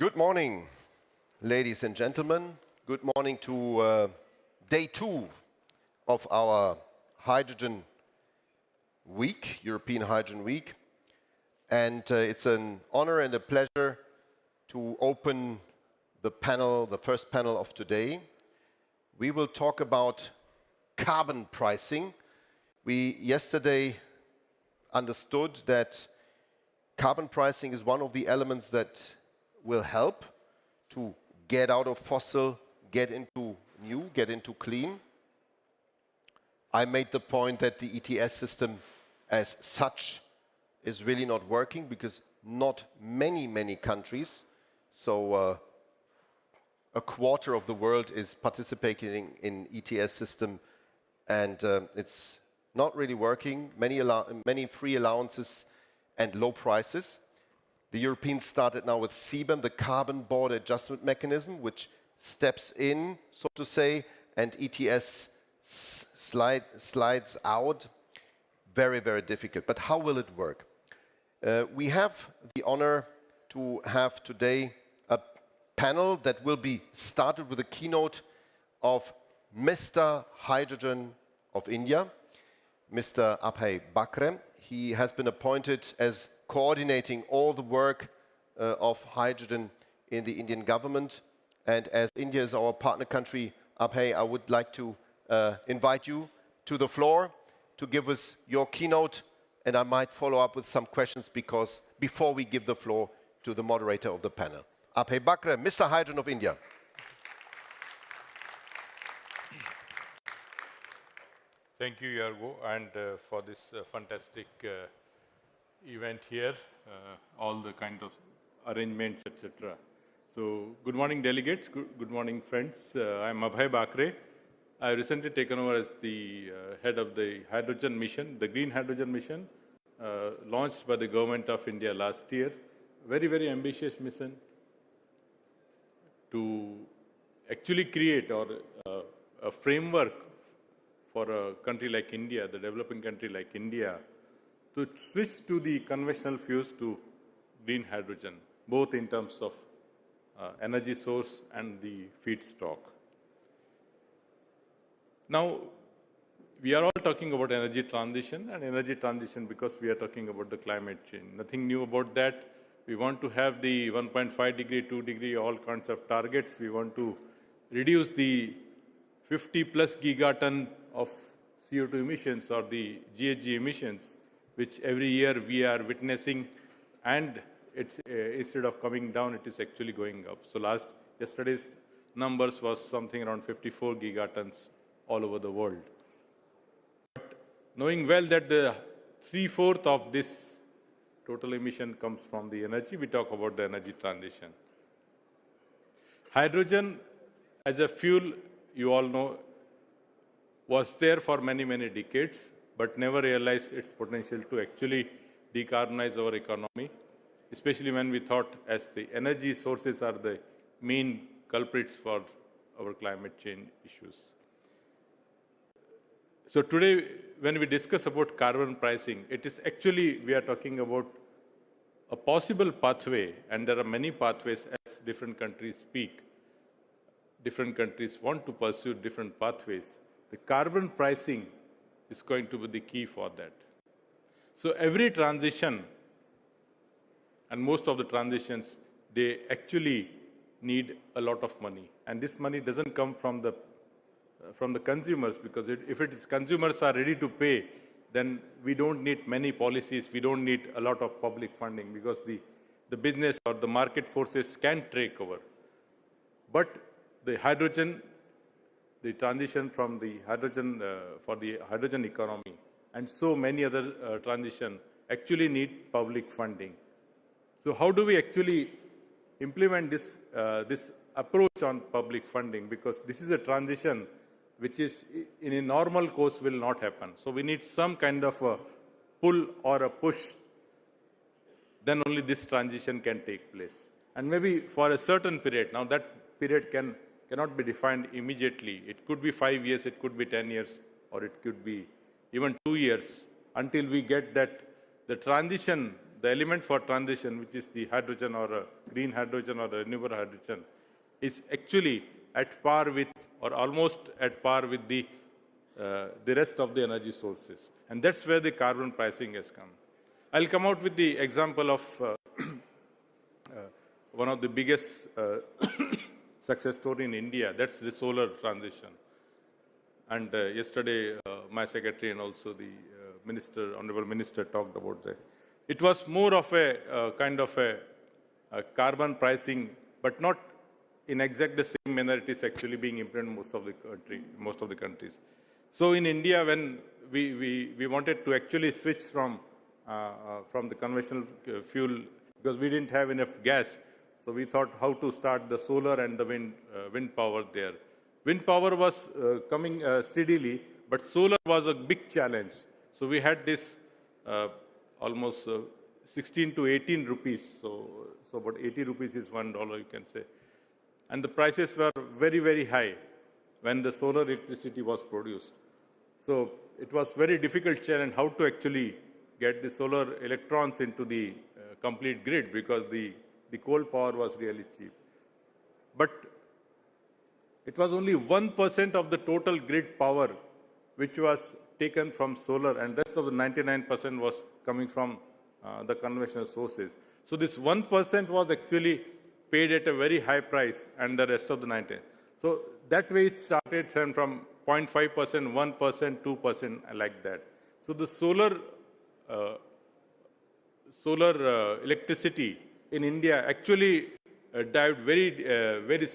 Good morning, ladies and gentlemen. Good morning to day 2 of our Hydrogen Week, European Hydrogen Week. And it's an honor and a pleasure to open the panel, the first panel of today. We will talk about carbon pricing. We yesterday understood that carbon pricing is one of the elements that will help to get out of fossil, get into new, get into clean. I made the point that the ETS system as such is really not working because not many countries, so a quarter of the world is participating in ETS system, and it's not really working. Many free allowances and low prices. The Europeans started now with CBAM, the Carbon Border Adjustment Mechanism, which steps in, so to say, and ETS slides out. Very difficult. But how will it work? We have the honor to have today a panel that will be started with a keynote of Mr. Hydrogen of India, Mr. Abhay Bhakre. He has been appointed as coordinating all the work of hydrogen in the Indian government. And as India is our partner country, Abhay, I would like to invite you to the floor to give us your keynote, and I might follow up with some questions before we give the floor to the moderator of the panel. Abhay Bhakre, Mr. Hydrogen of India. Thank you, Yargo, and for this fantastic event here, all the kind of arrangements, etc. So, good morning, delegates. Good morning, friends. I'm Abhay Bhakre. I recently taken over as the head of the hydrogen mission, the green hydrogen mission, launched by the government of India last year. Very ambitious mission to actually create a framework for a country like India, the developing country like India, to switch to the conventional fuels to green hydrogen, both in terms of energy source and the feedstock. Now, we are all talking about energy transition because we are talking about the climate change. Nothing new about that. We want to have the 1.5 degree, 2 degree, all kinds of targets. We want to reduce the 50 plus gigaton of CO2 emissions or the GHG emissions, which every year we are witnessing, and it's instead of coming down, it is actually going up. So yesterday's numbers was something around 54 gigatons all over the world. But knowing well that the 3/4 of this total emission comes from the energy, we talk about the energy transition. Hydrogen as a fuel, you all know, was there for many decades, but never realized its potential to actually decarbonize our economy, especially when we thought as the energy sources are the main culprits for our climate change issues. So today, when we discuss about carbon pricing, it is actually, we are talking about a possible pathway, and there are many pathways as different countries speak. Different countries want to pursue different pathways. The carbon pricing is going to be the key for that. So every transition, and most of the transitions, they actually need a lot of money. And this money doesn't come from the consumers, because if consumers are ready to pay, then we don't need many policies, we don't need a lot of public funding, because the business or the market forces can take over. But the hydrogen, the transition from the hydrogen for the hydrogen economy, and so many other transition actually need public funding. So how do we actually implement this approach on public funding? Because this is a transition which is in a normal course will not happen. So we need some kind of a pull or a push. Then only this transition can take place. And maybe for a certain period. Now that period cannot be defined immediately. It could be 5 years, it could be 10 years, or it could be even 2 years, until we get that the transition, the element for transition, which is the hydrogen or a green hydrogen or a renewable hydrogen, is actually at par with or almost at par with the rest of the energy sources. And that's where the carbon pricing has come. I'll come out with the example of one of the biggest success story in India. That's the solar transition. And yesterday, my secretary and also the honorable minister talked about that. It was more of a kind of a carbon pricing, but not in exact the same manner it is actually being implemented in most of the countries. So in India, when we wanted to actually switch from the conventional fuel, because we didn't have enough gas, so we thought how to start the solar and the wind power there. Wind power was coming steadily, but solar was a big challenge. So we had this almost 16 to 18 rupees. So about 80 rupees is $1, you can say. And the prices were very, very high when the solar electricity was produced. So it was very difficult challenge how to actually get the solar electrons into the complete grid, because the coal power was really cheap. But it was only 1% of the total grid power which was taken from solar, and rest of the 99% was coming from the conventional sources. So this 1% was actually paid at a very high price, and the rest of the 90%. So that way it started from 0.5%, 1%, 2%, like that. So the solar electricity in India actually dived very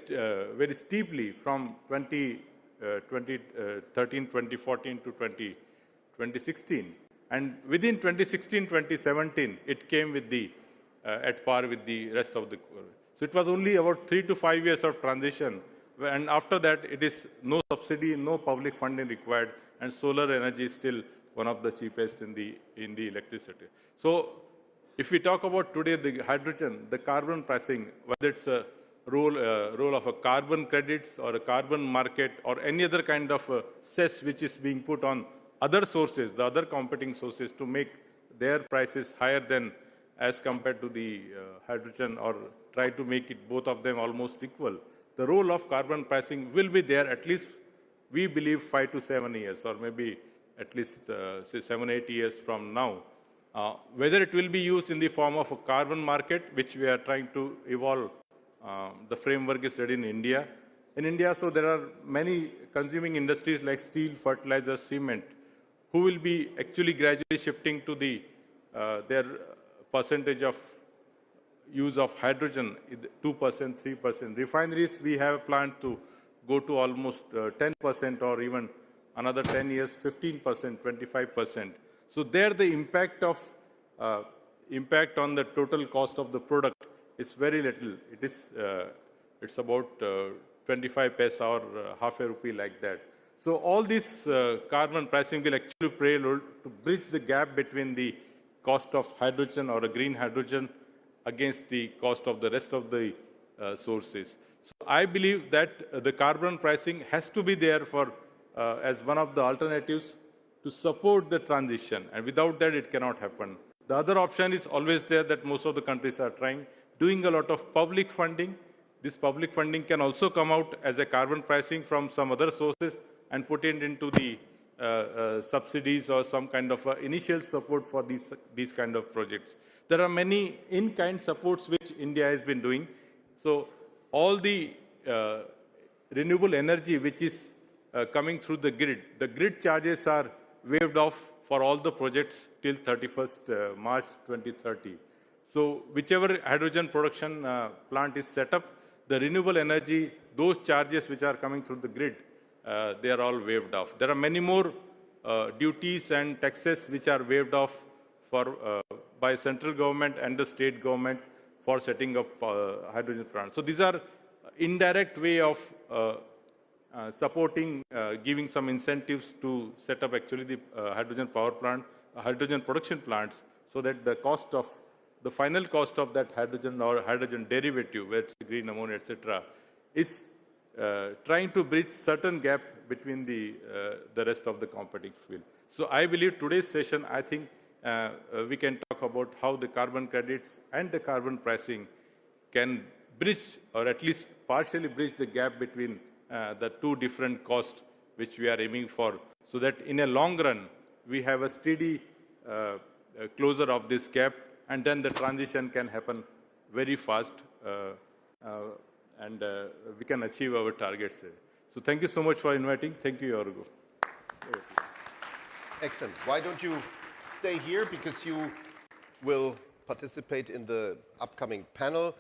steeply from 2013, 2014 to 2016. And within 2016, 2017, it came with at par with the rest of the. So it was only about 3 to 5 years of transition. And after that, it is no subsidy, no public funding required, and solar energy is still one of the cheapest in the electricity. So if we talk about today the hydrogen, the carbon pricing, whether it's a role of a carbon credits or a carbon market or any other kind of cess which is being put on other sources, the other competing sources, to make their prices higher than as compared to the hydrogen, or try to make it both of them almost equal. The role of carbon pricing will be there at least, we believe, 5 to 7 years, or maybe at least say 7, 8 years from now. Whether it will be used in the form of a carbon market, which we are trying to evolve, the framework is ready in India. In India, so there are many consuming industries like steel, fertilizers, cement, who will be actually gradually shifting to their percentage of use of hydrogen, 2%, 3%. Refineries, we have planned to go to almost 10%, or even another 10 years, 15%, 25%. So there the impact on the total cost of the product is very little. It's about 25 paisa or half a rupee, like that. So all this carbon pricing will actually play a role to bridge the gap between the cost of hydrogen or a green hydrogen against the cost of the rest of the sources. So I believe that the carbon pricing has to be there for as one of the alternatives to support the transition, and without that it cannot happen. The other option is always there that most of the countries are trying, doing a lot of public funding. This public funding can also come out as a carbon pricing from some other sources and put it into the subsidies or some kind of initial support for these kind of projects. There are many in-kind supports which India has been doing. So all the renewable energy which is coming through the grid charges are waived off for all the projects till 31st March 2030. So whichever hydrogen production plant is set up, the renewable energy, those charges which are coming through the grid, they are all waived off. There are many more duties and taxes which are waived off by central government and the state government for setting up hydrogen plants. So these are indirect way of supporting, giving some incentives to set up actually the hydrogen power plant, hydrogen production plants, so that the final cost of that hydrogen or hydrogen derivative, whether it's green ammonia, etc., is trying to bridge certain gap between the rest of the competing field. So I believe today's session, I think we can talk talk about how the carbon credits and the carbon pricing can bridge, or at least partially bridge, the gap between the two different costs which we are aiming for, so that in a long run, we have a steady closure of this gap, and then the transition can happen very fast, and we can achieve our targets. So thank you so much for inviting. Thank you, Yorgo. Excellent. Why don't you stay here, because you will participate in the upcoming panel,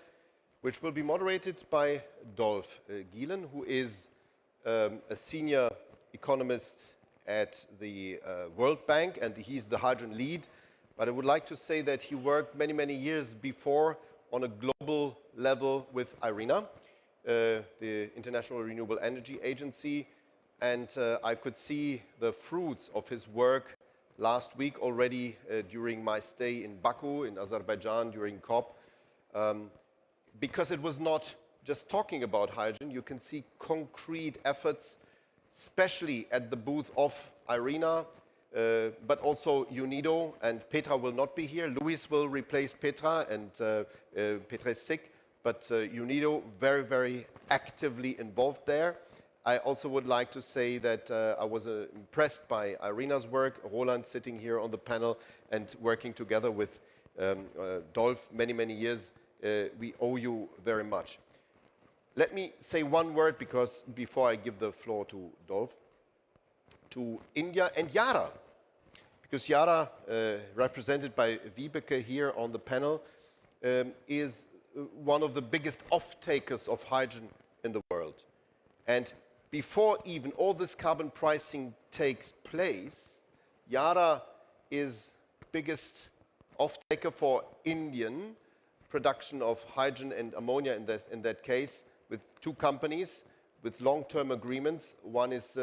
which will be moderated by Dolf Gielen, who is a senior economist at the World Bank, and he's the hydrogen lead. But I would like to say that he worked many, many years before on a global level with IRENA, the International Renewable Energy Agency, and I could see the fruits of his work last week already during my stay in Baku in Azerbaijan during COP. Because it was not just talking about hydrogen, you can see concrete efforts, especially at the booth of IRENA, but also UNIDO, and Petra will not be here. Luis will replace Petra, and Petra is sick, but UNIDO very, very actively involved there. I also would like to say that I was impressed by IRENA's work, Roland sitting here on the panel and working together with Dolf many, many years. We owe you very much. Let me say one word, because before I give the floor to Dolf, to India and Yara, because Yara, represented by Vibeke here on the panel, is one of the biggest off-takers of hydrogen in the world. And before even all this carbon pricing takes place, Yara is biggest off-taker for Indian production of hydrogen and ammonia in that case, with two companies with long-term agreements. One is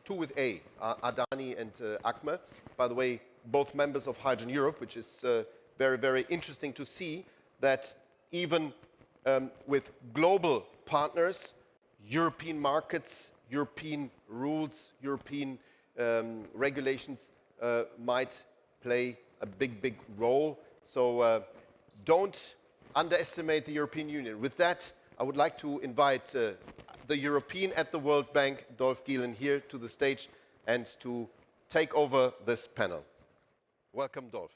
two with Adani and Acme. By the way, both members of Hydrogen Europe, which is very, very interesting to see that even with global partners, European markets, European rules, European regulations might play a big, big role. So don't underestimate the European Union. With that, I would like to invite the European at the World Bank, Dolf Gielen, here to the stage and to take over this panel. Welcome, Dolf.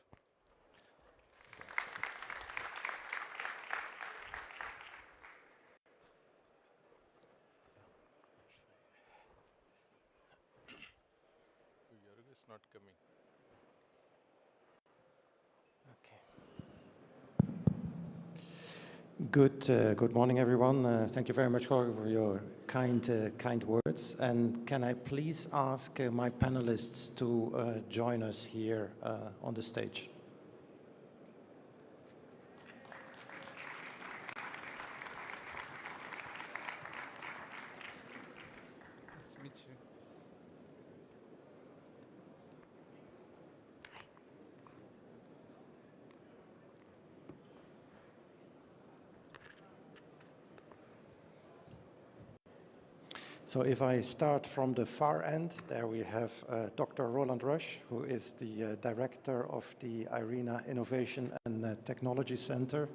It's not coming. Good morning, everyone. Thank you very much, Jorge, for your kind words. And can I please ask my panelists to join us here on the stage? Nice to meet you. So if I start from the far end, there we have Dr. Roland Rush, who is the director of the IRENA Innovation and Technology Center.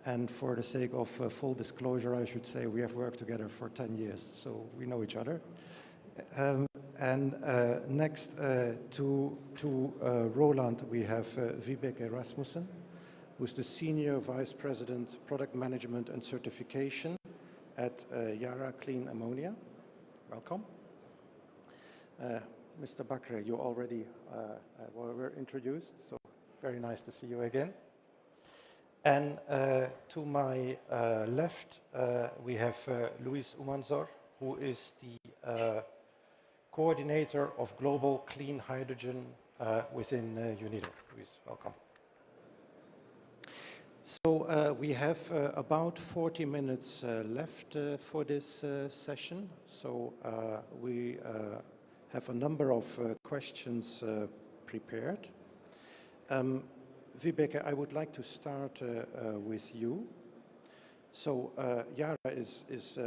And for the sake of full disclosure, I should say we have worked together for 10 years, so we know each other. Next to Roland, we have Vibeke Rasmussen, who's the Senior Vice President, Product Management and Certification at Yara Clean Ammonia. Welcome. Mr. Bhakre, you already were introduced, so very nice to see you again. And to my left, we have Luis Umanzor, who is the coordinator of Global Clean Hydrogen within UNIDO. Luis, welcome. So we have about 40 minutes left for this session. So we have a number of questions prepared. Vibeke, I would like to start with you. So Yara is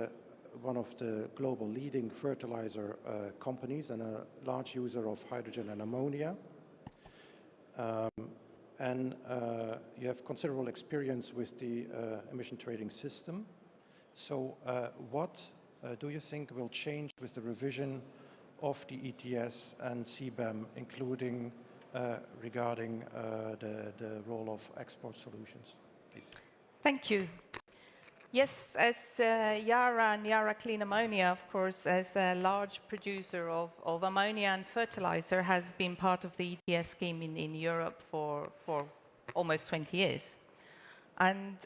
one of the global leading fertilizer companies and a large user of hydrogen and ammonia. and you have considerable experience with the emission trading system. So what do you think will change with the revision of the ETS and CBAM, including regarding the role of export solutions, please? Thank you. Yes, as Yara and Yara Clean Ammonia, of course, as a large producer of ammonia and fertilizer, has been part of the ETS scheme in Europe for almost 20 years. And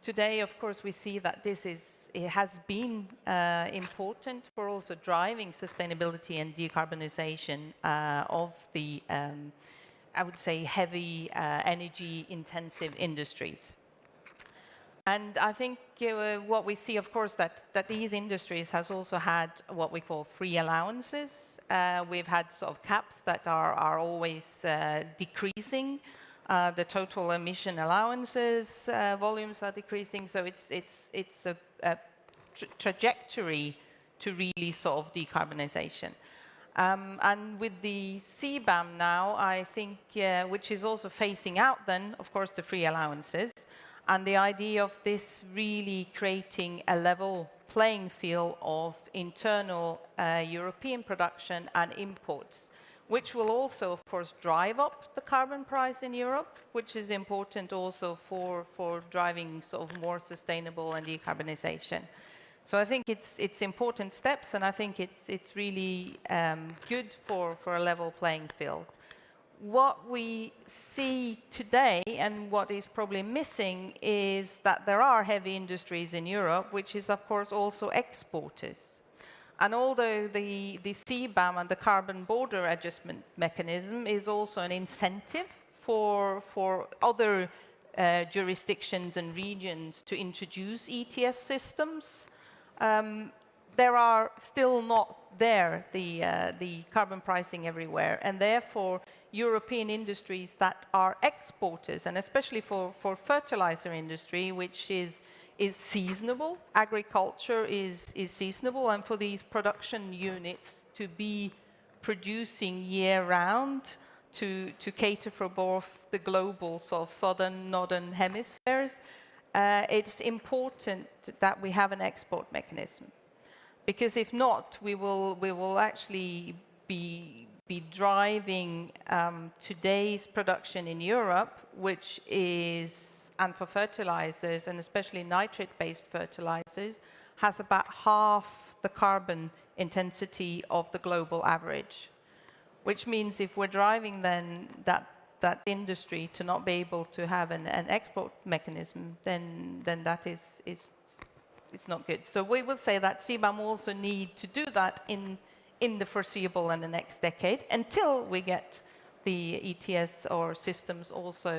today, of course, we see that it has been important for also driving sustainability and decarbonization of the, I would say, heavy energy-intensive industries. And I think what we see, of course, that these industries has also had what we call free allowances. We've had sort of caps that are always decreasing. The total emission allowances volumes are decreasing, so it's a trajectory to really solve decarbonization. And with the CBAM now, I think, which is also phasing out then, of course, the free allowances, and the idea of this really creating a level playing field of internal European production and imports, which will also, of course, drive up the carbon price in Europe, which is important also for driving sort of more sustainable and decarbonization. So I think it's important steps, and I think it's really good for a level playing field. What we see today, and what is probably missing, is that there are heavy industries in Europe, which is, of course, also exporters. And although the CBAM and the carbon border adjustment mechanism is also an incentive for other jurisdictions and regions to introduce ETS systems, there are still not there the carbon pricing everywhere, and therefore European industries that are exporters, and especially for fertilizer industry, which is seasonable, agriculture is seasonable, and for these production units to be producing year-round to cater for both the global sort of southern, northern hemispheres, it's important that we have an export mechanism. Because if not, we will actually be driving today's production in Europe, which is, and for fertilizers, and especially nitrate-based fertilizers, has about half the carbon intensity of the global average. Which means if we're driving then that industry to not be able to have an export mechanism, then that is it's not good. So we will say that CBAM also need to do that in the foreseeable and the next decade, until we get the ETS or systems also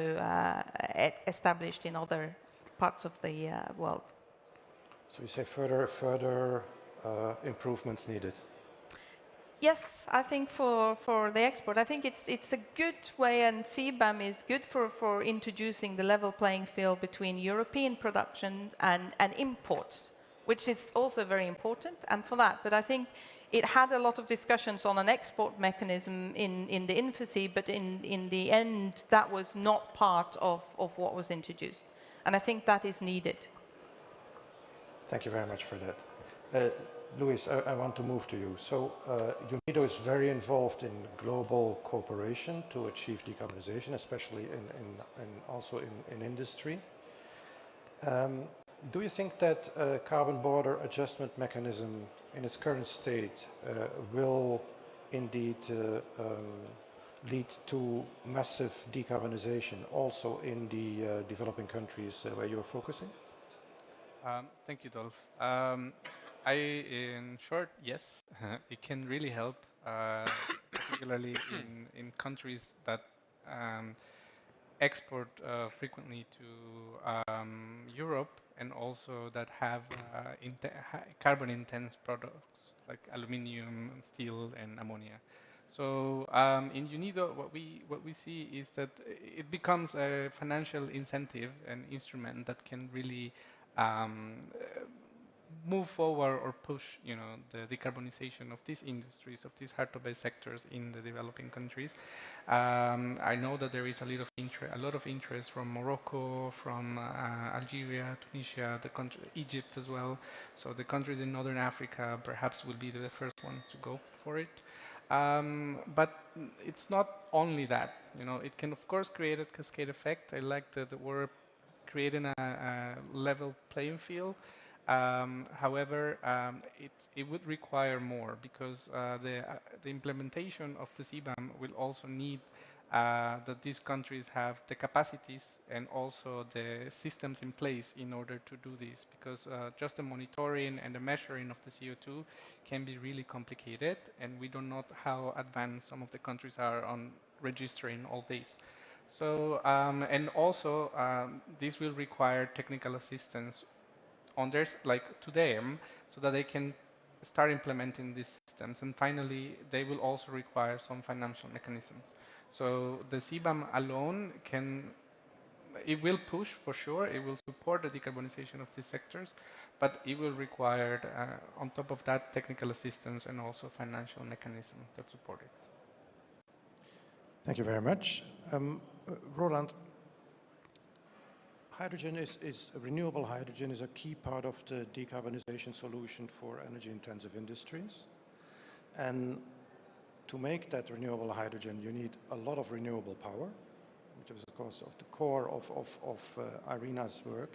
established in other parts of the world. So you say further improvements needed? Yes, I think for the export, I think it's a good way, and CBAM is good for introducing the level playing field between European production and imports, which is also very important, and for that. But I think it had a lot of discussions on an export mechanism in the infancy, but in the end, that was not part of what was introduced. And I think that is needed. Thank you very much for that. Luis, I want to move to you. So UNIDO is very involved in global cooperation to achieve decarbonization, especially also in industry. Do you think that carbon border adjustment mechanism in its current state will indeed lead to massive decarbonization also in the developing countries where you're focusing? Thank you, Dolph. In short, yes, it can really help, particularly in countries that export frequently to Europe, and also that have carbon-intense products like aluminium, steel, and ammonia. So in UNIDO, what we see is that it becomes a financial incentive, an instrument that can really move forward or push, the decarbonization of these industries, of these hard-to-abate sectors in the developing countries. I know that there is a lot of interest from Morocco, from Algeria, Tunisia, Egypt as well. So the countries in Northern Africa perhaps will be the first ones to go for it. But it's not only that. It can of course create a cascade effect. I like the word creating a level playing field. However, it would require more, because the implementation of the CBAM will also need that these countries have the capacities and also the systems in place in order to do this, because just the monitoring and the measuring of the CO2 can be really complicated, and we don't know how advanced some of the countries are on registering all this. So, and also this will require technical assistance on theirs, like to them, so that they can start implementing these systems. And finally, they will also require some financial mechanisms. So the CBAM alone it will push for sure, it will support the decarbonization of these sectors, but it will require, on top of that, technical assistance and also financial mechanisms that support it. Thank you very much. Roland, renewable hydrogen is a key part of the decarbonization solution for energy-intensive industries. And to make that renewable hydrogen, you need a lot of renewable power, which is, of course, the core of Irina's work.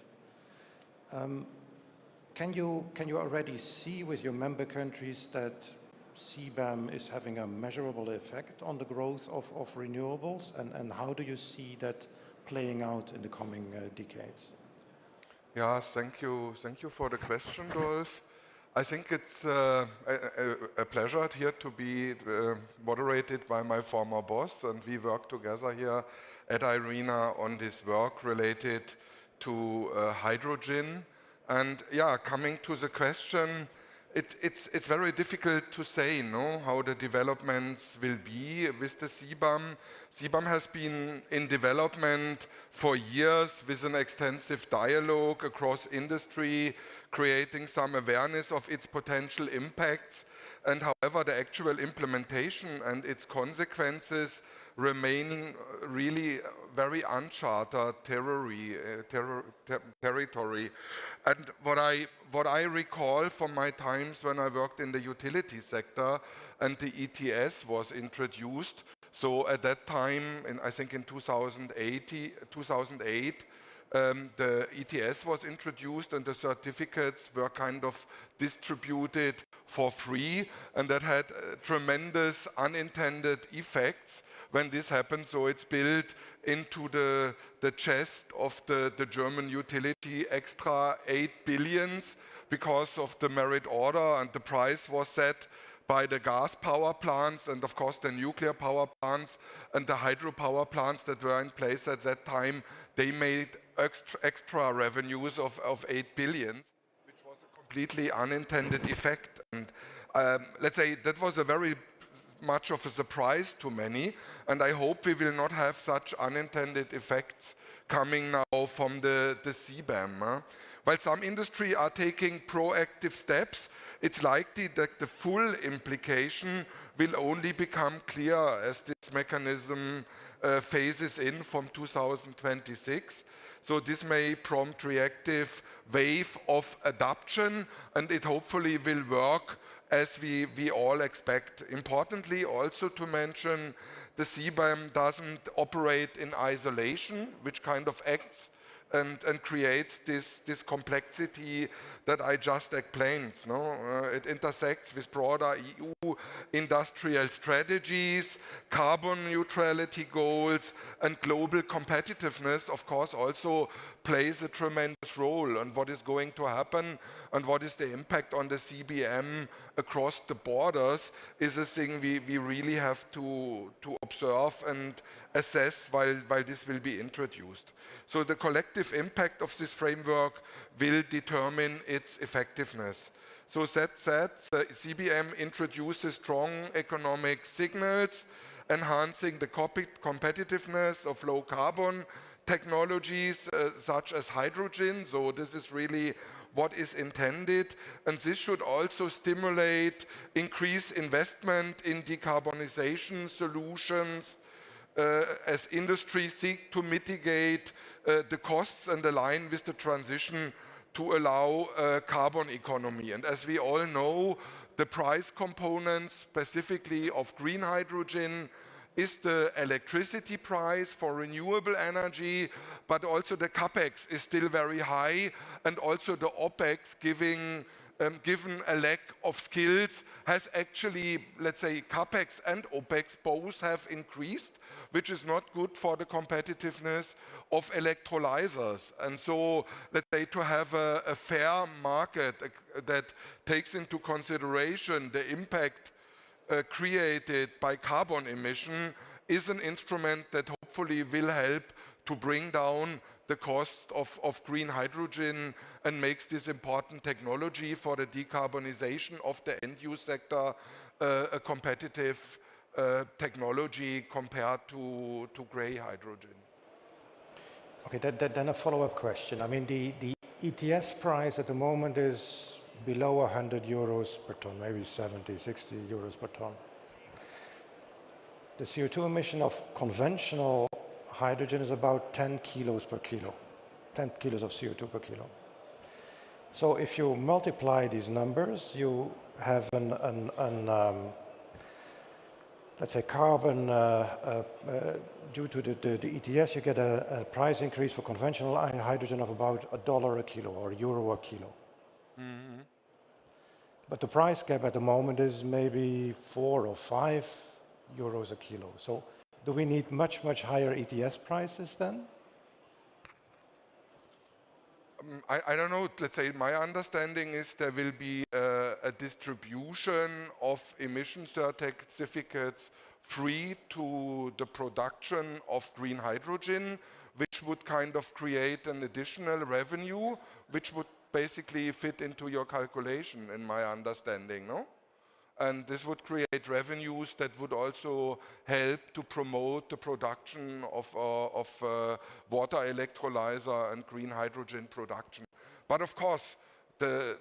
Can you already see with your member countries that CBAM is having a measurable effect on the growth of renewables? And how do you see that playing out in the coming decades? Yeah, thank you for the question, Dolph. I think it's a pleasure here to be moderated by my former boss, and we work together here at IRENA on this work related to hydrogen. And yeah, coming to the question, it's very difficult to say, how the developments will be with the CBAM. CBAM has been in development for years with an extensive dialogue across industry, creating some awareness of its potential impacts. And however, the actual implementation and its consequences remaining really very uncharted territory. And what I recall from my times when I worked in the utility sector and the ETS was introduced, so at that time, I think in 2008, the ETS was introduced and the certificates were kind of distributed for free, and that had tremendous unintended effects when this happened. So it's built into the chest of the German utility extra 8 billion because of the merit order, and the price was set by the gas power plants and of course the nuclear power plants and the hydropower plants that were in place at that time. They made extra revenues of 8 billion, which was a completely unintended effect. And let's say that was a very much of a surprise to many, and I hope we will not have such unintended effects coming now from the CBAM. While some industry are taking proactive steps, it's likely that the full implication will only become clear as this mechanism phases in from 2026. So this may prompt reactive wave of adoption, and it hopefully will work as we all expect. Importantly, also to mention, the CBAM doesn't operate in isolation, which kind of acts and creates this complexity that I just explained. It intersects with broader EU industrial strategies, carbon neutrality goals, and global competitiveness, of course, also plays a tremendous role on what is going to happen and what is the impact on the CBAM across the borders is a thing we really have to observe and assess while this will be introduced. So the collective impact of this framework will determine its effectiveness. So that said, the CBAM introduces strong economic signals, enhancing the competitiveness of low carbon technologies such as hydrogen. So this is really what is intended, and this should also stimulate increased investment in decarbonization solutions as industries seek to mitigate the costs and align with the transition to allow carbon economy. And as we all know, the price components specifically of green hydrogen is the electricity price for renewable energy, but also the capex is still very high, and also the opex, given a lack of skills, has actually, let's say, capex and opex both have increased, which is not good for the competitiveness of electrolyzers. And so, let's say, to have a fair market that takes into consideration the impact created by carbon emission is an instrument that hopefully will help to bring down the cost of green hydrogen and makes this important technology for the decarbonization of the end-use sector a competitive technology compared to grey hydrogen. Okay, then a follow-up question. I mean, the ETS price at the moment is below 100 euros per ton, maybe 70, 60 euros per ton. The CO2 emission of conventional hydrogen is about 10 kilos per kilo, 10 kilos of CO2 per kilo. So if you multiply these numbers, you have let's say carbon, due to the ETS, you get a price increase for conventional hydrogen of about $1 a kilo or euro a kilo. Mm-hmm. But the price gap at the moment is maybe 4 or 5 euros a kilo. So do we need much, much higher ETS prices then? I don't know. Let's say my understanding is there will be a distribution of emission certificates free to the production of green hydrogen, which would kind of create an additional revenue, which would basically fit into your calculation, in my understanding, no? And this would create revenues that would also help to promote the production of water electrolyzer and green hydrogen production. But of course, the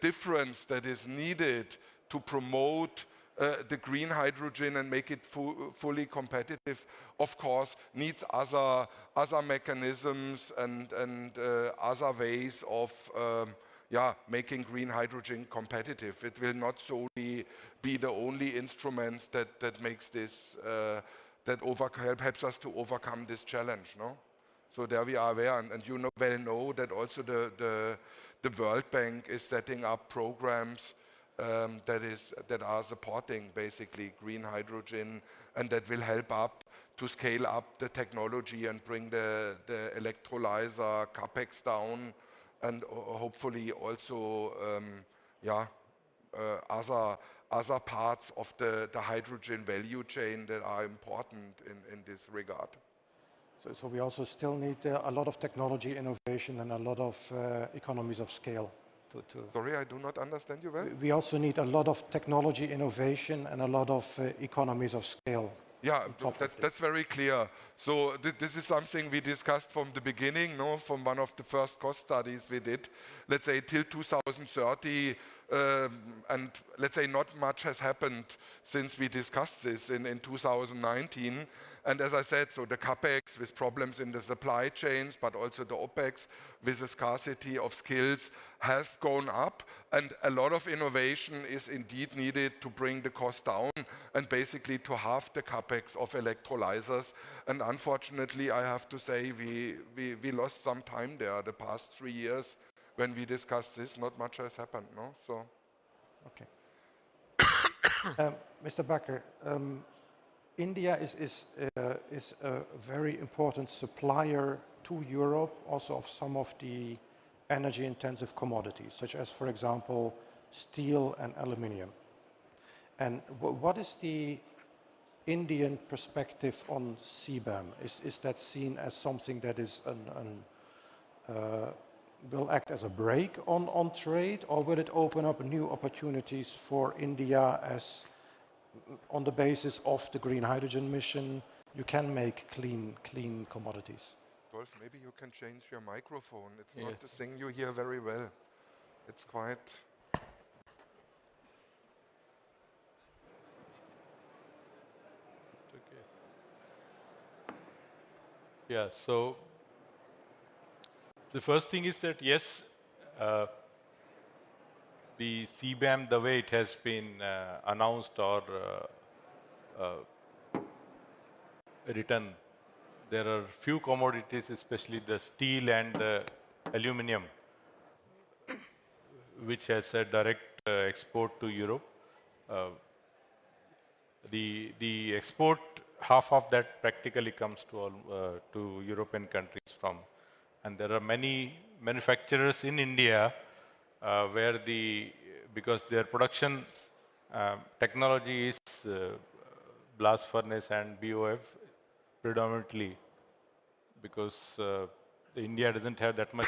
difference that is needed to promote the green hydrogen and make it fully competitive, of course, needs other mechanisms and other ways of making green hydrogen competitive. It will not solely be the only instruments that makes this, helps us to overcome this challenge, no? So there we are aware, and you well know that also the World Bank is setting up programs that are supporting basically green hydrogen, and that will help up to scale up the technology and bring the electrolyzer capex down, and hopefully also other parts of the hydrogen value chain that are important in this regard. So we also still need a lot of technology innovation and a lot of economies of scale. Sorry, I do not understand you well. We also need a lot of technology innovation and a lot of economies of scale. Yeah, that's very clear. So this is something we discussed from the beginning, no? From one of the first cost studies we did. Let's say till 2030, and let's say not much has happened since we discussed this in 2019. And as I said, so the capex with problems in the supply chains, but also the opex with the scarcity of skills have gone up, and a lot of innovation is indeed needed to bring the cost down and basically to halve the capex of electrolyzers. And unfortunately, I have to say we lost some time there the past 3 years when we discussed this. Not much has happened, no? So, okay. Mr. Bhakre, India is a very important supplier to Europe, also of some of the energy-intensive commodities, such as, for example, steel and aluminium. And what is the Indian perspective on CBAM? Is that seen as something that is will act as a brake on trade, or will it open up new opportunities for India as on the basis of the green hydrogen mission, you can make clean commodities? Wolf, maybe you can change your microphone. It's not the thing you hear very well. It's quite... Yeah, so the first thing is that yes, the CBAM, the way it has been announced or written, there are few commodities, especially the steel and the aluminum, which has a direct export to Europe. The export, half of that practically comes to all to European countries from, and there are many manufacturers in India where because their production technology is blast furnace and BOF predominantly, because India doesn't have that much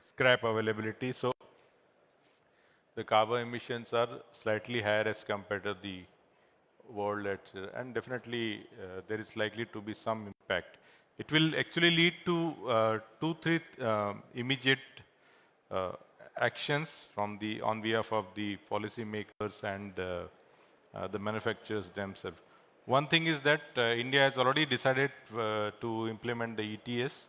scrap availability, so the carbon emissions are slightly higher as compared to the world, and definitely there is likely to be some impact. It will actually lead to 2-3 immediate actions from on behalf of the policymakers and the manufacturers themselves. One thing is that India has already decided to implement the ETS,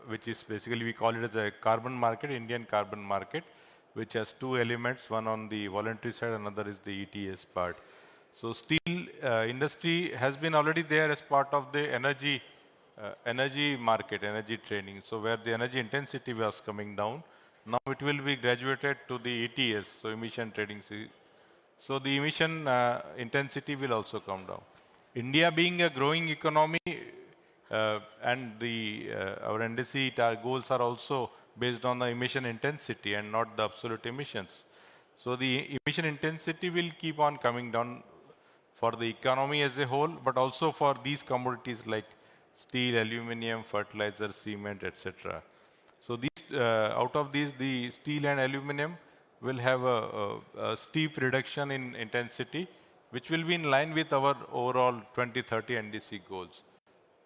which is basically, we call it as a carbon market, Indian carbon market, which has two elements, one on the voluntary side, another is the ETS part. So steel industry has been already there as part of the energy market, energy trading. So where the energy intensity was coming down, now it will be graduated to the ETS, so emission trading. So the emission intensity will also come down. India being a growing economy, and our NDC goals are also based on the emission intensity and not the absolute emissions. So the emission intensity will keep on coming down for the economy as a whole, but also for these commodities like steel, aluminum, fertilizer, cement, etc. So these, out of these, the steel and aluminum will have a steep reduction in intensity, which will be in line with our overall 2030 NDC goals.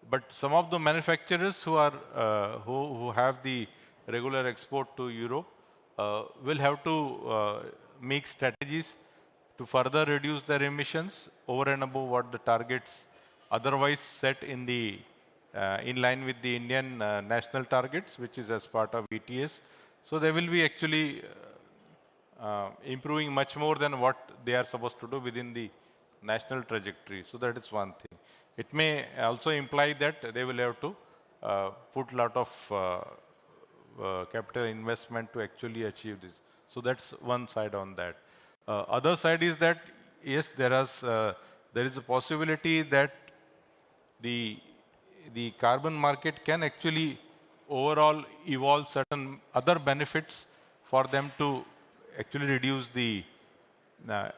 But some of the manufacturers who have the regular export to Europe will have to make strategies to further reduce their emissions over and above what the targets otherwise set in line with the Indian national targets, which is as part of ETS. So they will be actually improving much more than what they are supposed to do within the national trajectory. So that is one thing. It may also imply that they will have to put a lot of capital investment to actually achieve this. So that's one side on that. Other side is that, yes, there is a possibility that the carbon market can actually overall evolve certain other benefits for them to actually reduce their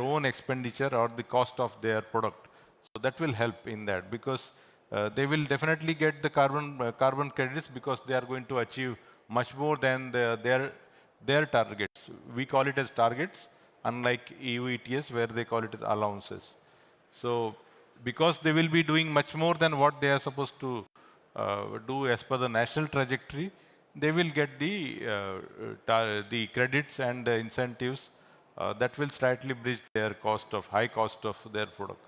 own expenditure or the cost of their product. So that will help in that, because they will definitely get the carbon credits because they are going to achieve much more than their targets. We call it as targets, unlike EU ETS where they call it as allowances. So because they will be doing much more than what they are supposed to do as per the national trajectory, they will get the credits and the incentives that will slightly bridge their high cost of their product.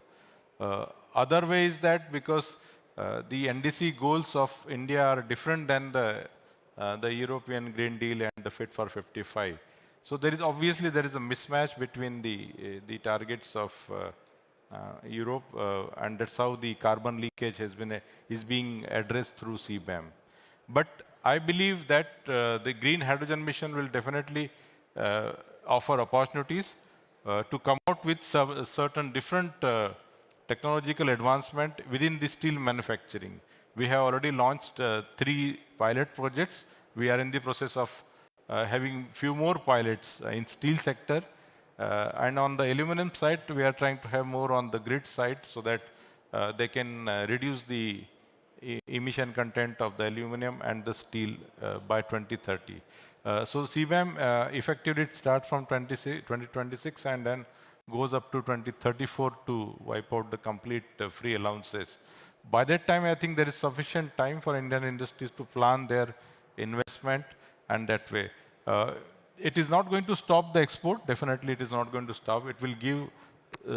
Other way is that because the NDC goals of India are different than the European Green Deal and the Fit for 55. So there is a mismatch between the targets of Europe, and that's how the carbon leakage is being addressed through CBAM. But I believe that the green hydrogen mission will definitely offer opportunities to come out with certain different technological advancement within the steel manufacturing. We have already launched 3 pilot projects. We are in the process of having few more pilots in steel sector. And on the aluminum side, we are trying to have more on the grid side so that they can reduce the emission content of the aluminum and the steel by 2030. So CBAM effectively starts from 2026 and then goes up to 2034 to wipe out the complete free allowances. By that time, I think there is sufficient time for Indian industries to plan their investment and that way. It is not going to stop the export. Definitely, it is not going to stop. It will give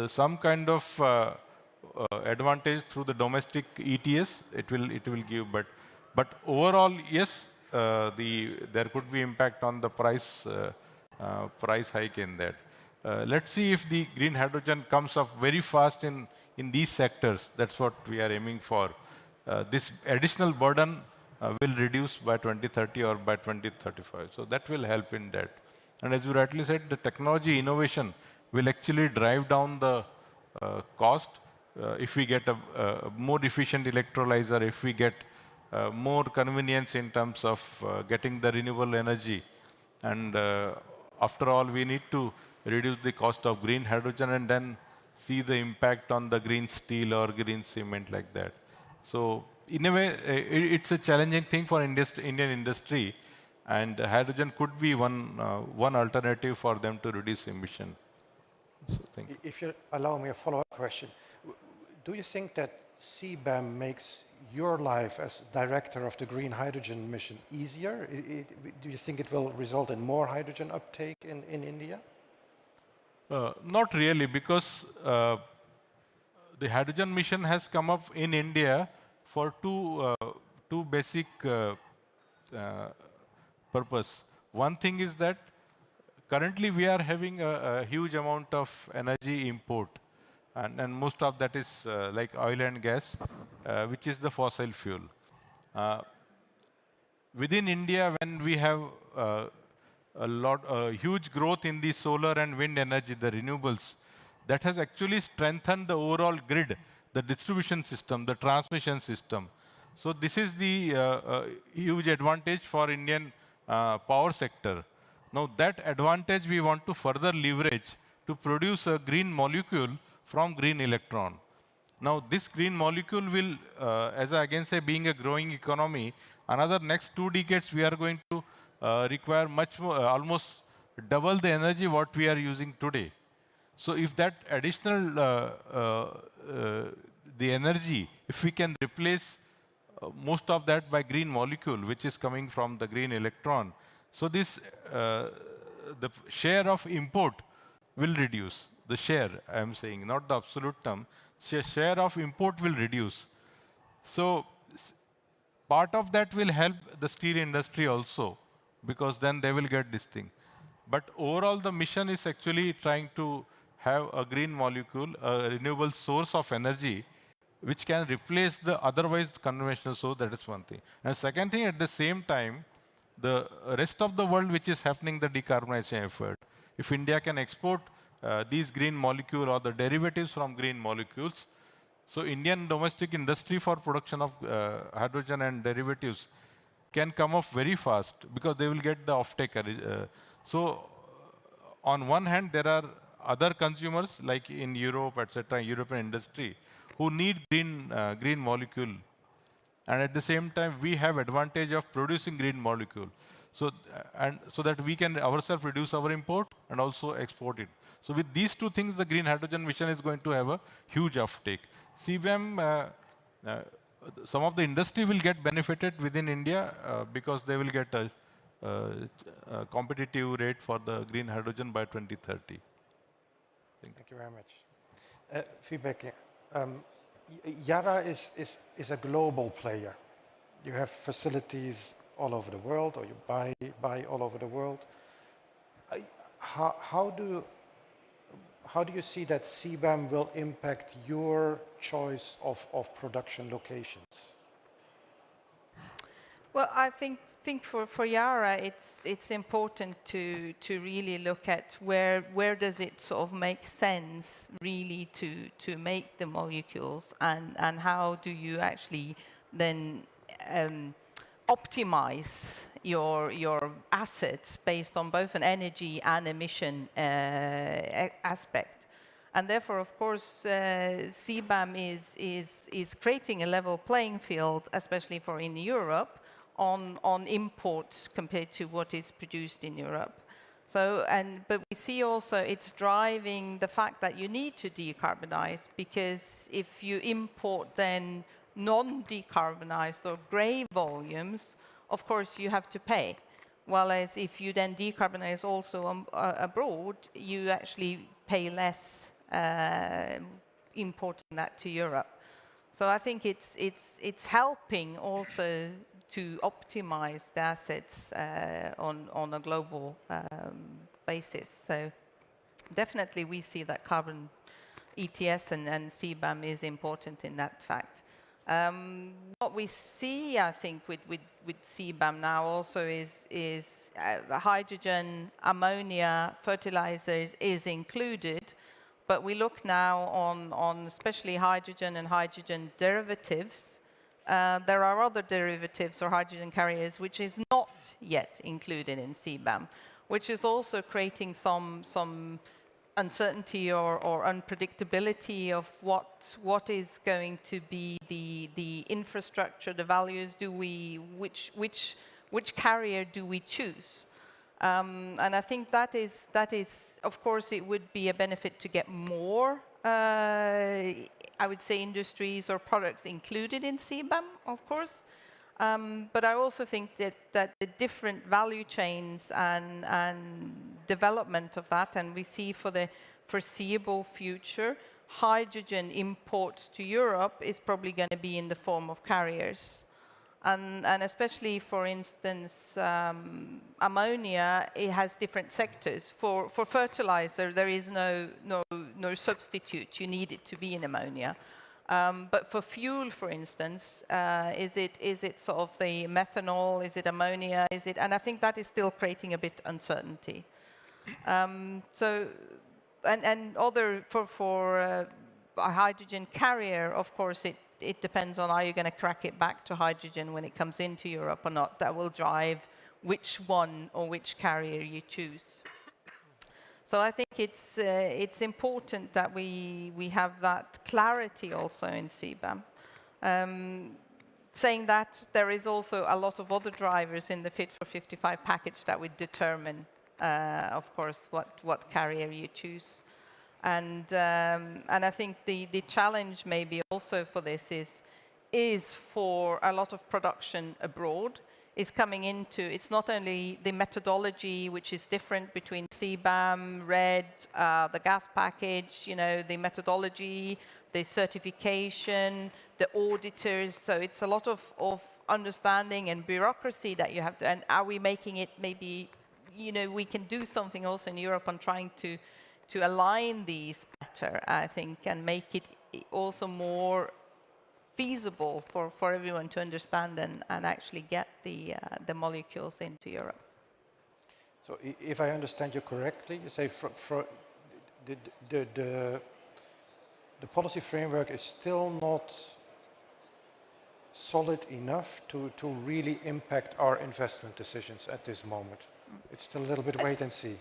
some kind of advantage through the domestic ETS. It will give, but overall, yes, there could be impact on the price hike in that. Let's see if the green hydrogen comes up very fast in these sectors. That's what we are aiming for. This additional burden will reduce by 2030 or by 2035. So that will help in that. And as you rightly said, the technology innovation will actually drive down the cost. If we get a more efficient electrolyzer, if we get more convenience in terms of getting the renewable energy, and after all, we need to reduce the cost of green hydrogen and then see the impact on the green steel or green cement like that. So in a way, it's a challenging thing for Indian industry, and hydrogen could be one alternative for them to reduce emission. So thank you. If you allow me a follow-up question, do you think that CBAM makes your life as director of the green hydrogen mission easier? Do you think it will result in more hydrogen uptake in India? Not really, because the hydrogen mission has come up in India for two basic purpose. One thing is that currently we are having a huge amount of energy import, and most of that is like oil and gas, which is the fossil fuel. Within India, when we have huge growth in the solar and wind energy, the renewables, that has actually strengthened the overall grid, the distribution system, the transmission system. So this is the huge advantage for Indian power sector. Now that advantage we want to further leverage to produce a green molecule from green electron. Now this green molecule will, as I again say, being a growing economy, another next 2 decades we are going to require much more, almost double the energy what we are using today. So if that additional, the energy, if we can replace most of that by green molecule, which is coming from the green electron, so this, the share of import will reduce. The share, I am saying, not the absolute term, share of import will reduce. So part of that will help the steel industry also, because then they will get this thing. But overall, the mission is actually trying to have a green molecule, a renewable source of energy, which can replace the otherwise conventional source. That is one thing. And second thing, at the same time, the rest of the world which is happening, the decarbonization effort, if India can export these green molecules or the derivatives from green molecules, so Indian domestic industry for production of hydrogen and derivatives can come up very fast, because they will get the offtake. So on one hand, there are other consumers like in Europe, etc., European industry, who need green molecule. And at the same time, we have advantage of producing green molecule. So, so that we can ourselves reduce our import and also export it. So with these two things, the green hydrogen mission is going to have a huge offtake. CBAM, some of the industry will get benefited within India because they will get a competitive rate for the green hydrogen by 2030. Thank you very much. Vibeke, Yara is a global player. You have facilities all over the world, or you buy all over the world. How do you see that CBAM will impact your choice of production locations? Well, I think for Yara, it's important to really look at where does it sort of make sense really to make the molecules, and how do you actually then optimize your assets based on both an energy and emission aspect. And therefore, of course, CBAM is creating a level playing field, especially for in Europe, on imports compared to what is produced in Europe. So, but we see also it's driving the fact that you need to decarbonize, because if you import then non-decarbonized or grey volumes, of course you have to pay, Whereas if you then decarbonize also abroad, you actually pay less importing that to Europe. So I think it's helping also to optimize the assets on a global basis. So definitely we see that carbon ETS and CBAM is important in that fact. What we see, I think, with CBAM now also is hydrogen, ammonia, fertilizers is included, but we look now on especially hydrogen and hydrogen derivatives. There are other derivatives or hydrogen carriers which is not yet included in CBAM, which is also creating some uncertainty or unpredictability of what is going to be the infrastructure, the values. Which carrier do we choose? And I think that is, of course, it would be a benefit to get more, I would say, industries or products included in CBAM, of course. But I also think that the different value chains and development of that, and we see for the foreseeable future, hydrogen imports to Europe is probably going to be in the form of carriers. And especially, for instance, ammonia, it has different sectors. For fertilizer, there is no substitute. You need it to be in ammonia. But for fuel, for instance, is it sort of the methanol? Is it ammonia? And I think that is still creating a bit uncertainty. For a hydrogen carrier, of course, it depends on, are you going to crack it back to hydrogen when it comes into Europe or not? That will drive which one or which carrier you choose. So I think it's important that we have that clarity also in CBAM. Saying that, there is also a lot of other drivers in the Fit for 55 package that would determine, of course, what carrier you choose. And I think the challenge maybe also for this is for a lot of production abroad is coming into, it's not only the methodology which is different between CBAM, RED, the gas package, the methodology, the certification, the auditors. So it's a lot of understanding and bureaucracy that you have to, and are we making it maybe, we can do something also in Europe on trying to align these better, I think, and make it also more feasible for everyone to understand and actually get the molecules into Europe. So if I understand you correctly, you say for the policy framework is still not solid enough to really impact our investment decisions at this moment. It's still a little bit wait and see.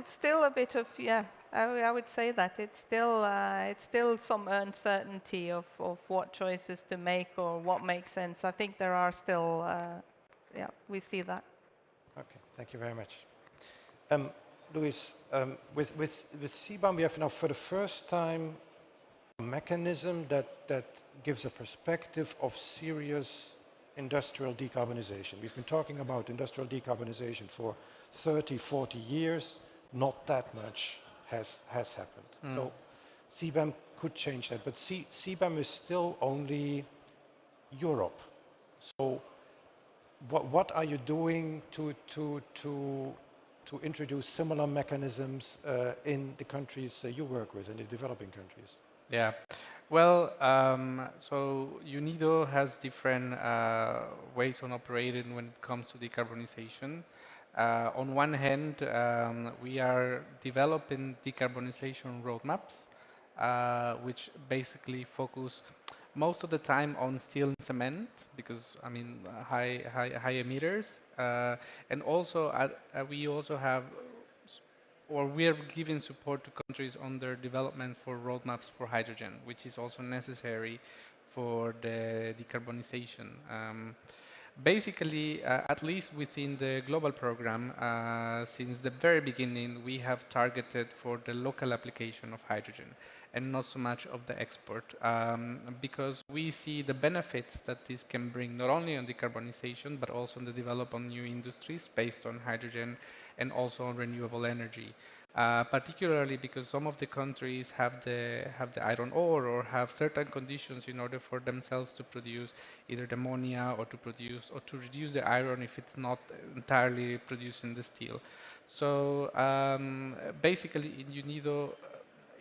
Still a bit of, yeah, I would say that. It's still some uncertainty of what choices to make or what makes sense. I think there are still, yeah, we see that. Okay, thank you very much. Luis, with CBAM, we have now for the first time a mechanism that gives a perspective of serious industrial decarbonization. We've been talking about industrial decarbonization for 30, 40 years. Not that much has happened. So CBAM could change that, but CBAM is still only Europe. So what are you doing to introduce similar mechanisms in the countries you work with, in the developing countries? Yeah. Well, so UNIDO has different ways on operating when it comes to decarbonization. On one hand, we are developing decarbonization roadmaps, which basically focus most of the time on steel and cement, because I mean high emitters, and also we also have, or we are giving support to countries on their development for roadmaps for hydrogen, which is also necessary for the decarbonization. Basically, at least within the global program, since the very beginning, we have targeted for the local application of hydrogen and not so much of the export, because we see the benefits that this can bring not only on decarbonization, but also on the development of new industries based on hydrogen and also on renewable energy. Particularly because some of the countries have the iron ore or have certain conditions in order for themselves to produce either the ammonia or to produce or to reduce the iron if it's not entirely producing the steel. So basically in UNIDO,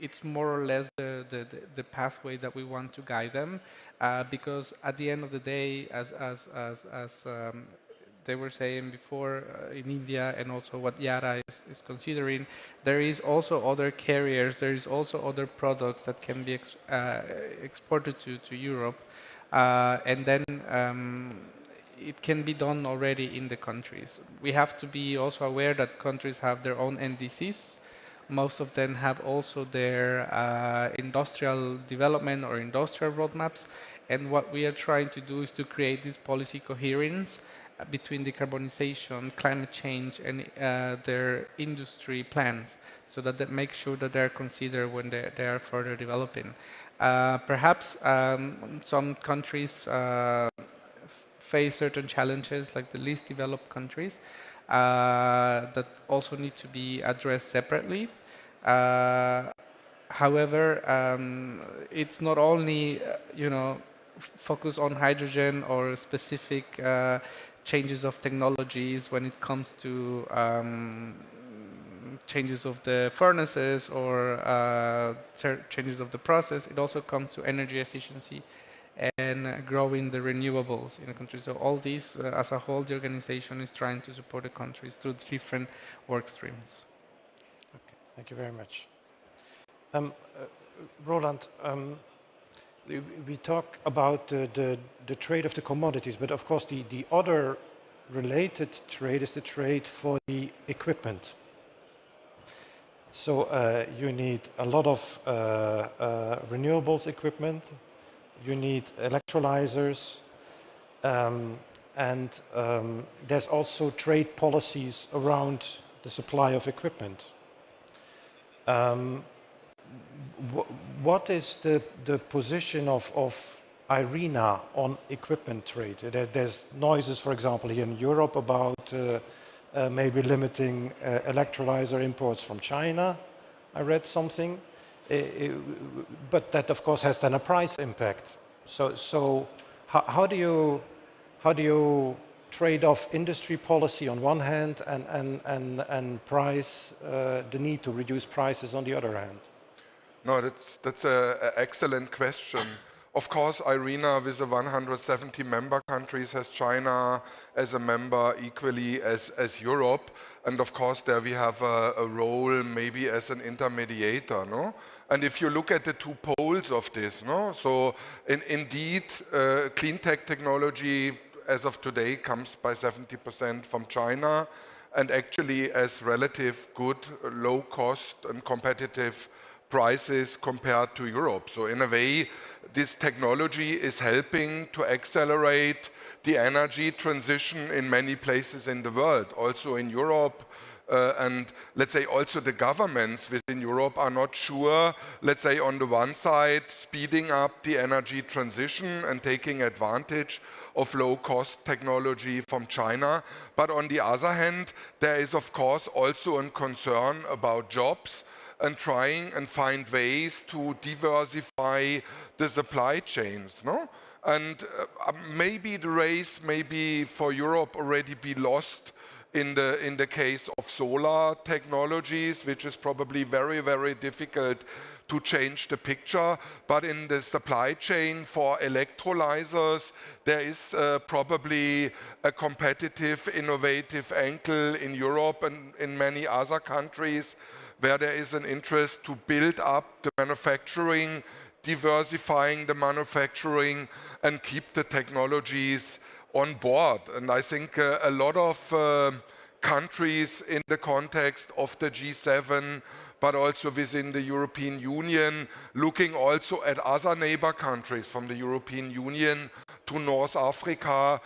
it's more or less the pathway that we want to guide them, because at the end of the day, as they were saying before, in India, and also what Yara is considering, there is also other carriers, there is also other products that can be exported to Europe, and then it can be done already in the countries. We have to be also aware that countries have their own NDCs. Most of them have also their industrial development or industrial roadmaps, and what we are trying to do is to create this policy coherence between decarbonization, climate change, and their industry plans, so that they make sure that they're considered when they are further developing. Perhaps some countries face certain challenges, like the least developed countries, that also need to be addressed separately. However, it's not only, focus on hydrogen or specific changes of technologies when it comes to changes of the furnaces or changes of the process. It also comes to energy efficiency and growing the renewables in the country. So all these, as a whole, the organization is trying to support the countries through different work streams. Okay, thank you very much. Roland, we talk about the trade of the commodities, but of course the other related trade is the trade for the equipment. So you need a lot of renewables equipment, you need electrolyzers, and there's also trade policies around the supply of equipment. What is the position of IRENA on equipment trade? There's noises, for example, here in Europe about maybe limiting electrolyzer imports from China. I read something, but that of course has then a price impact. So how do you trade off industry policy on one hand and price, the need to reduce prices on the other hand? No, that's an excellent question. Of course, IRENA with the 170 member countries has China as a member equally as Europe. And of course, there we have a role maybe as an intermediator, no? And if you look at the two poles of this, no? So indeed, clean tech technology as of today comes by 70% from China, and actually as relative good, low cost and competitive prices compared to Europe. So in a way, this technology is helping to accelerate the energy transition in many places in the world, also in Europe. And let's say also the governments within Europe are not sure, let's say on the one side, speeding up the energy transition and taking advantage of low-cost technology from China. But on the other hand, there is of course also a concern about jobs and trying and find ways to diversify the supply chains, no? And maybe the race maybe for Europe already be lost in the case of solar technologies, which is probably very, very difficult to change the picture. But in the supply chain for electrolyzers, there is probably a competitive, innovative angle in Europe and in many other countries where there is an interest to build up the manufacturing, diversifying the manufacturing, and keep the technologies on board. And I think a lot of countries in the context of the G7, but also within the European Union, looking also at other neighbor countries from the European Union to North Africa,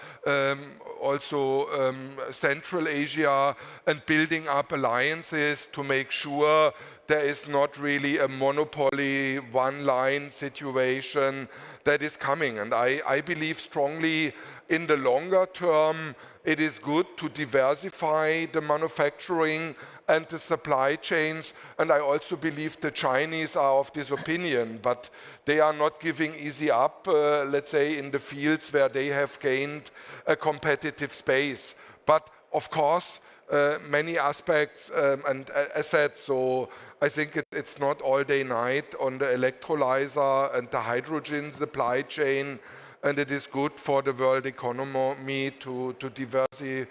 also Central Asia, and building up alliances to make sure there is not really a monopoly, one-line situation that is coming. And I believe strongly in the longer term, it is good to diversify the manufacturing and the supply chains. And I also believe the Chinese are of this opinion, but they are not giving easy up, let's say, in the fields where they have gained a competitive space. But of course, many aspects and assets. So I think it's not all day night on the electrolyzer and the hydrogen supply chain. And it is good for the world economy to diversify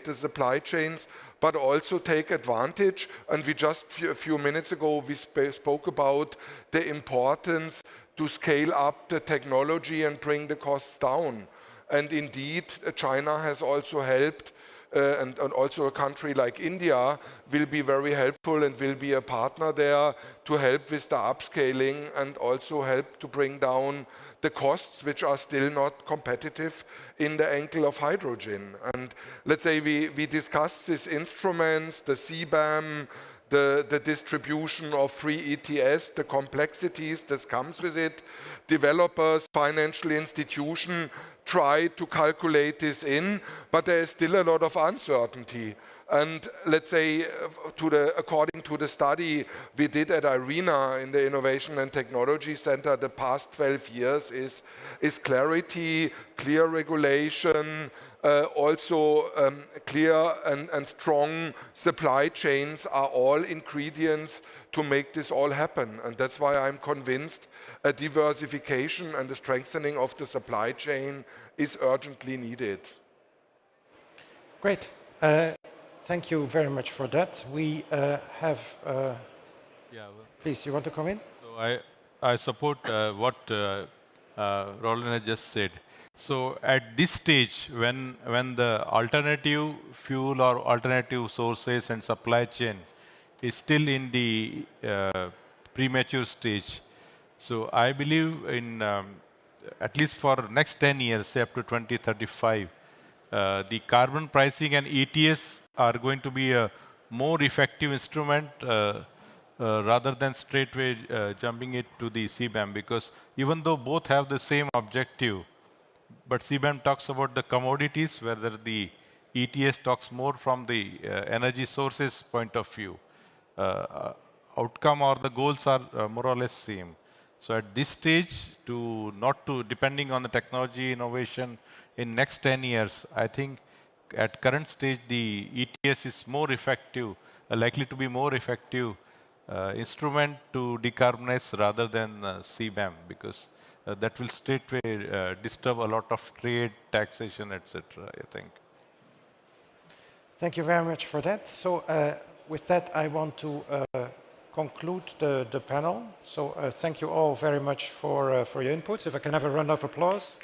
the supply chains, but also take advantage. And we just a few minutes ago, we spoke about the importance to scale up the technology and bring the costs down. And indeed, China has also helped, and also a country like India will be very helpful and will be a partner there to help with the upscaling and also help to bring down the costs, which are still not competitive in the angle of hydrogen. And let's say we discussed these instruments, the CBAM, the distribution of free ETS, the complexities that comes with it. Developers, financial institutions try to calculate this in, but there is still a lot of uncertainty. And let's say, according to the study we did at IRENA in the Innovation and Technology Center the past 12 years is clarity, clear regulation, also clear and strong supply chains are all ingredients to make this all happen. And that's why I'm convinced a diversification and the strengthening of the supply chain is urgently needed. Great. Thank you very much for that. We have... please, you want to come in? So I support what Roland has just said. So at this stage, when the alternative fuel or alternative sources and supply chain is still in the premature stage, so I believe in at least for next 10 years, say up to 2035, the carbon pricing and ETS are going to be a more effective instrument rather than straightway jumping it to the CBAM, because even though both have the same objective, but CBAM talks about the commodities, whether the ETS talks more from the energy sources point of view. Outcome or the goals are more or less same. So at this stage, depending on the technology innovation in next 10 years, I think at current stage the ETS is more effective, likely to be more effective instrument to decarbonize rather than CBAM, because that will straightway disturb a lot of trade, taxation, etc. I think. Thank you very much for that. So with that, I want to conclude the panel. So thank you all very much for your inputs. If I can have a round of applause.